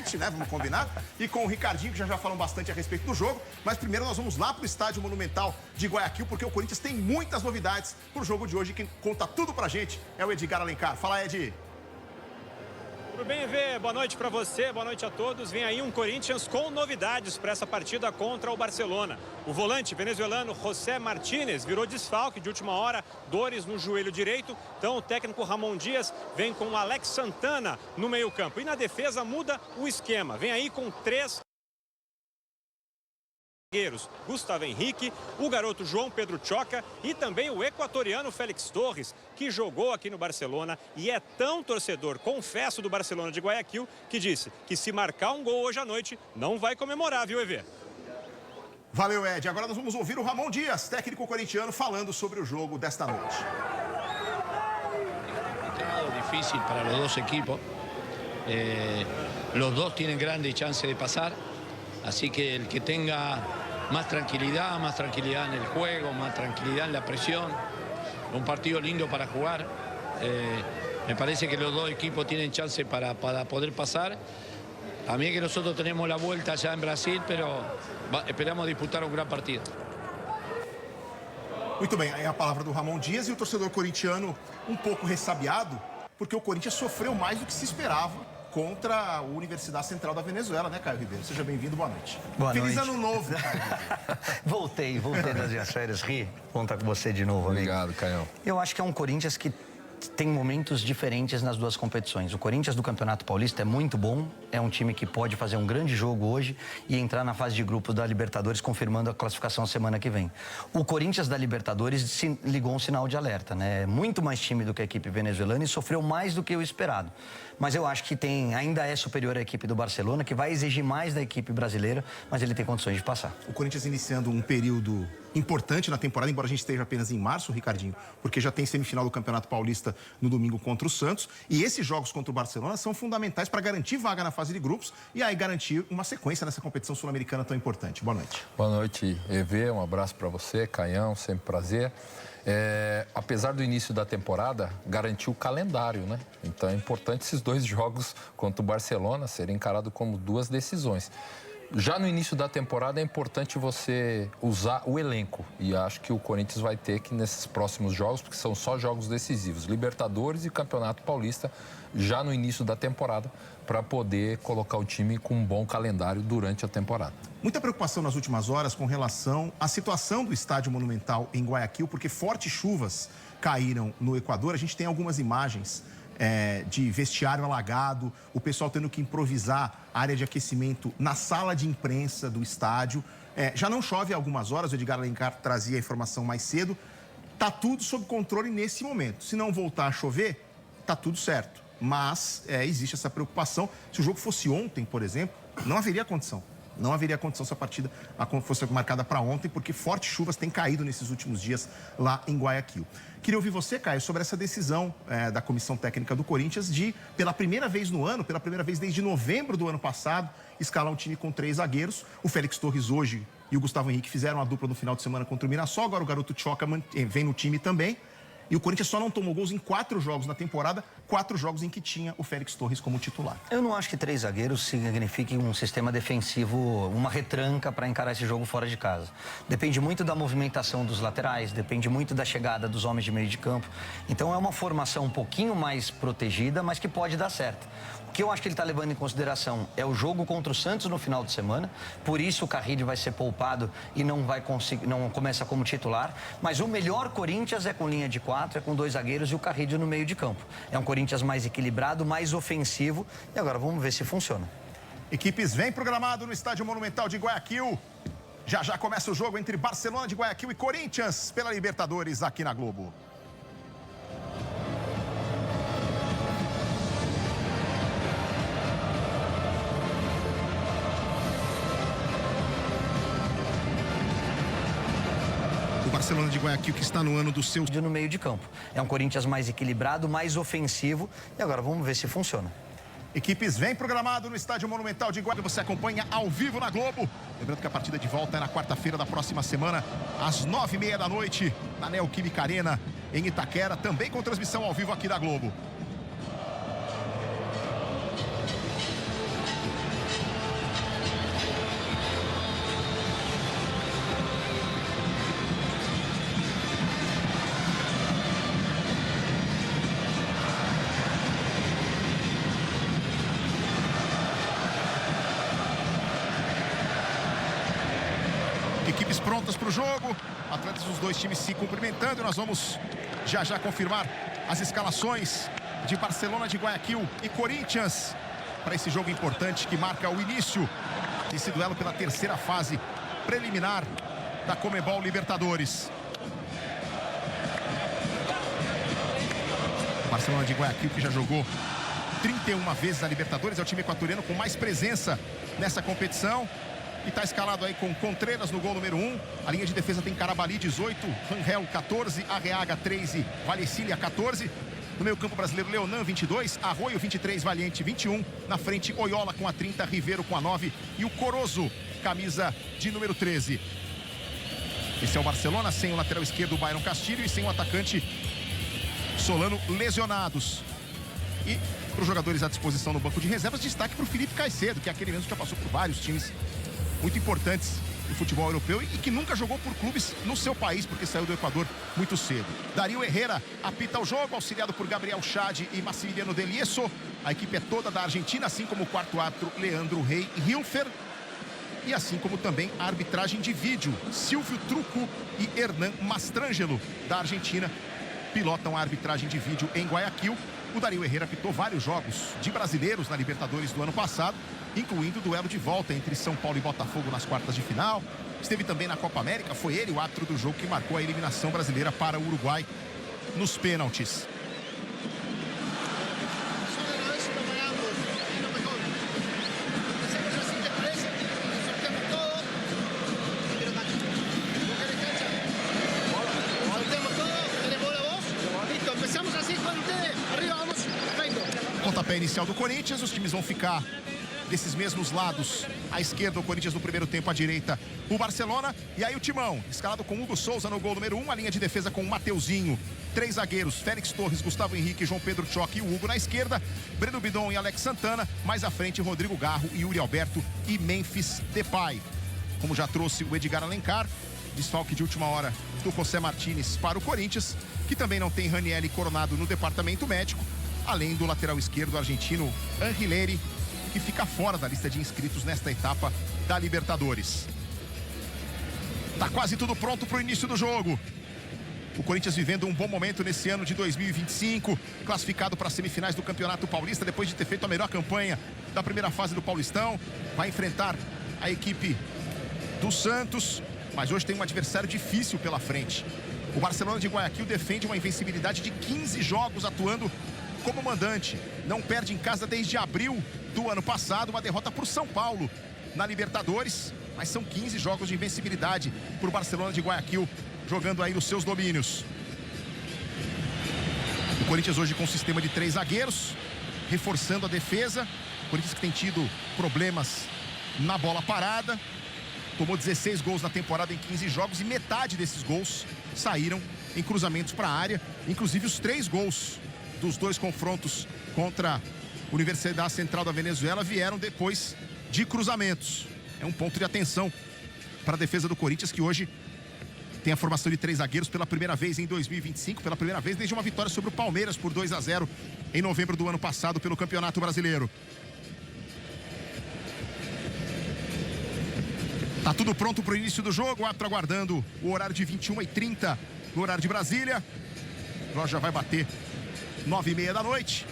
gente, né? Vamos combinar. E com o Ricardinho, que já falam bastante a respeito do jogo. Mas primeiro nós vamos lá pro Estádio Monumental de Guayaquil, porque o Corinthians tem muitas novidades pro jogo de hoje. Quem conta tudo pra gente é o Edgar Alencar. Fala, Ed. Tudo bem, Evê? Boa noite para você, boa noite a todos. Vem aí um Corinthians com novidades para essa partida contra o Barcelona. O volante venezuelano José Martínez virou desfalque de última hora, dores no joelho direito. Então o técnico Ramon Dias vem com o Alex Santana no meio-campo. E na defesa muda o esquema. Vem aí com 3 zagueiros: Gustavo Henrique, o garoto João Pedro Choca e também o equatoriano Félix Torres, que jogou aqui no Barcelona e é tão torcedor, confesso, do Barcelona de Guayaquil, que disse que se marcar um gol hoje à noite, não vai comemorar, viu, Evê? Valeu, Ed. Agora nós vamos ouvir o Ramon Dias, técnico corintiano, falando sobre o jogo desta noite. Difícil para los dos equipos. Los dos tienen grandes chances de pasar. Así que el que tenga más tranquilidad en el juego, más tranquilidad en la presión. Un partido lindo para jugar. Me parece que los dos equipos tienen chance para poder pasar. También que nosotros tenemos la vuelta allá en Brasil, pero esperamos disputar un gran partido. Muito bem, aí a palavra do Ramon Dias e o torcedor corintiano um pouco ressabiado, porque o Corinthians sofreu mais do que se esperava contra a Universidade Central da Venezuela, né, Caio Ribeiro? Seja bem-vindo, boa noite. Boa noite. Feliz ano novo. Voltei das minhas férias, Ri. Vamos estar com você de novo, amigo. Obrigado, Caião. Eu acho que é um Corinthians que tem momentos diferentes nas duas competições. O Corinthians do Campeonato Paulista é muito bom, é um time que pode fazer um grande jogo hoje e entrar na fase de grupos da Libertadores, confirmando a classificação semana que vem. O Corinthians da Libertadores ligou um sinal de alerta, né? É muito mais time do que a equipe venezuelana e sofreu mais do que o esperado. Mas eu acho que ainda é superior à equipe do Barcelona, que vai exigir mais da equipe brasileira, mas ele tem condições de passar. O Corinthians iniciando um período importante na temporada, embora a gente esteja apenas em março, Ricardinho, porque já tem semifinal do Campeonato Paulista no domingo contra o Santos, e esses jogos contra o Barcelona são fundamentais para garantir vaga na fase de grupos e aí garantir uma sequência nessa competição sul-americana tão importante. Boa noite. Boa noite, EV, um abraço para você, Caião, sempre prazer. Apesar do início da temporada, garantiu o calendário, né? Então é importante esses dois jogos contra o Barcelona serem encarados como duas decisões. Já no início da temporada é importante você usar o elenco. E acho que o Corinthians vai ter que nesses próximos jogos, porque são só jogos decisivos, Libertadores e Campeonato Paulista, já no início da temporada, para poder colocar o time com um bom calendário durante a temporada. Muita preocupação nas últimas horas com relação à situação do Estádio Monumental em Guayaquil, porque fortes chuvas caíram no Equador. A gente tem algumas imagens de vestiário alagado, o pessoal tendo que improvisar a área de aquecimento na sala de imprensa do estádio. Já não chove há algumas horas, o Edgar Alencar trazia a informação mais cedo. Tá tudo sob controle nesse momento. Se não voltar a chover, tá tudo certo. Mas existe essa preocupação. Se o jogo fosse ontem, por exemplo, não haveria condição. Não haveria condição se a partida fosse marcada para ontem, porque fortes chuvas têm caído nesses últimos dias lá em Guayaquil. Queria ouvir você, Caio, sobre essa decisão da Comissão Técnica do Corinthians de, pela primeira vez no ano, pela primeira vez desde novembro do ano passado, escalar um time com 3 zagueiros. O Félix Torres hoje e o Gustavo Henrique fizeram a dupla no final de semana contra o Mirassol. Agora o garoto Choca vem no time também. E o Corinthians só não tomou gols em 4 jogos na temporada, 4 jogos em que tinha o Félix Torres como titular. Eu não acho que 3 zagueiros signifique um sistema defensivo, uma retranca para encarar esse jogo fora de casa. Depende muito da movimentação dos laterais, depende muito da chegada dos homens de meio de campo. Então é uma formação um pouquinho mais protegida, mas que pode dar certo. O que eu acho que ele está levando em consideração é o jogo contra o Santos no final de semana. Por isso o Carrillo vai ser poupado e não começa como titular. Mas o melhor Corinthians é com linha de 4, é com 2 zagueiros e o Carrillo no meio de campo. É um Corinthians mais equilibrado, mais ofensivo. E agora vamos ver se funciona. Equipes vem programado no Estádio Monumental de Guayaquil. Já começa o jogo entre Barcelona de Guayaquil e Corinthians pela Libertadores aqui na Globo. Barcelona de Guayaquil, que está no ano do seu... No meio de campo. É um Corinthians mais equilibrado, mais ofensivo. E agora vamos ver se funciona. Equipes vem programado no Estádio Monumental de Guayaquil. Você acompanha ao vivo na Globo. Lembrando que a partida de volta é na quarta-feira da próxima semana, às 9h30 da noite, na Neoquímica Arena, em Itaquera. Também com transmissão ao vivo aqui da Globo. Equipes prontas para o jogo. Atletas dos dois times se cumprimentando. E nós vamos já confirmar as escalações de Barcelona de Guayaquil e Corinthians para esse jogo importante que marca o início desse duelo pela terceira fase preliminar da Conmebol Libertadores. Barcelona de Guayaquil, que já jogou 31 vezes na Libertadores, é o time equatoriano com mais presença nessa competição. E está escalado aí com Contreras no gol número 1. A linha de defesa tem Carabalí, 18, Rangel, 14, Arreaga, 13, Valecília, 14. No meio campo brasileiro, Leonan, 22, Arroio, 23, Valiente, 21. Na frente, Oyola com a 30, Ribeiro com a 9 e o Corozo, camisa de número 13. Esse é o Barcelona, sem o lateral esquerdo, Byron Castilho, e sem o atacante Solano, lesionados. E para os jogadores à disposição no banco de reservas, destaque para o Felipe Caicedo, que é aquele mesmo que já passou por vários times muito importantes do futebol europeu e que nunca jogou por clubes no seu país, porque saiu do Equador muito cedo. Dario Herrera apita o jogo, auxiliado por Gabriel Chade e Massimiliano Delieso. A equipe é toda da Argentina, assim como o quarto árbitro Leandro Rey Hilfer. E assim como também a arbitragem de vídeo, Silvio Truco e Hernan Mastrangelo, da Argentina, pilotam a arbitragem de vídeo em Guayaquil. O Dario Herrera apitou vários jogos de brasileiros na Libertadores do ano passado, incluindo o duelo de volta entre São Paulo e Botafogo nas quartas de final. Esteve também na Copa América, foi ele o árbitro do jogo que marcou a eliminação brasileira para o Uruguai nos pênaltis. Pontapé inicial do Corinthians, os times vão ficar desses mesmos lados. À esquerda, o Corinthians no primeiro tempo, à direita, o Barcelona. E aí o timão, escalado com Hugo Souza no gol número 1, a linha de defesa com o Mateuzinho. 3 zagueiros, Félix Torres, Gustavo Henrique, João Pedro Choque e o Hugo na esquerda. Breno Bidon e Alex Santana. Mais à frente, Rodrigo Garro, Yuri Alberto e Memphis Depay. Como já trouxe o Edgar Alencar, desfalque de última hora do José Martínez para o Corinthians, que também não tem Ranieri Coronado no departamento médico, além do lateral esquerdo argentino Angileri, que fica fora da lista de inscritos nesta etapa da Libertadores. Tá quase tudo pronto para o início do jogo. O Corinthians vivendo um bom momento nesse ano de 2025, classificado para as semifinais do Campeonato Paulista, depois de ter feito a melhor campanha da primeira fase do Paulistão. Vai enfrentar a equipe do Santos, mas hoje tem um adversário difícil pela frente. O Barcelona de Guayaquil defende uma invencibilidade de 15 jogos atuando como mandante. Não perde em casa desde abril do ano passado, uma derrota por São Paulo na Libertadores, mas são 15 jogos de invencibilidade para o Barcelona de Guayaquil, jogando aí nos seus domínios. O Corinthians hoje com um sistema de 3 zagueiros, reforçando a defesa. O Corinthians que tem tido problemas na bola parada, tomou 16 gols na temporada em 15 jogos e metade desses gols saíram em cruzamentos para a área, inclusive os 3 gols dos 2 confrontos contra a Universidade Central da Venezuela vieram depois de cruzamentos. É um ponto de atenção para a defesa do Corinthians, que hoje tem a formação de 3 zagueiros pela primeira vez em 2025, pela primeira vez desde uma vitória sobre o Palmeiras por 2-0 em novembro do ano passado pelo Campeonato Brasileiro. Tá tudo pronto para o início do jogo, o árbitro aguardando o horário de 21h30 no horário de Brasília. O relógio já vai bater 9h30 da noite.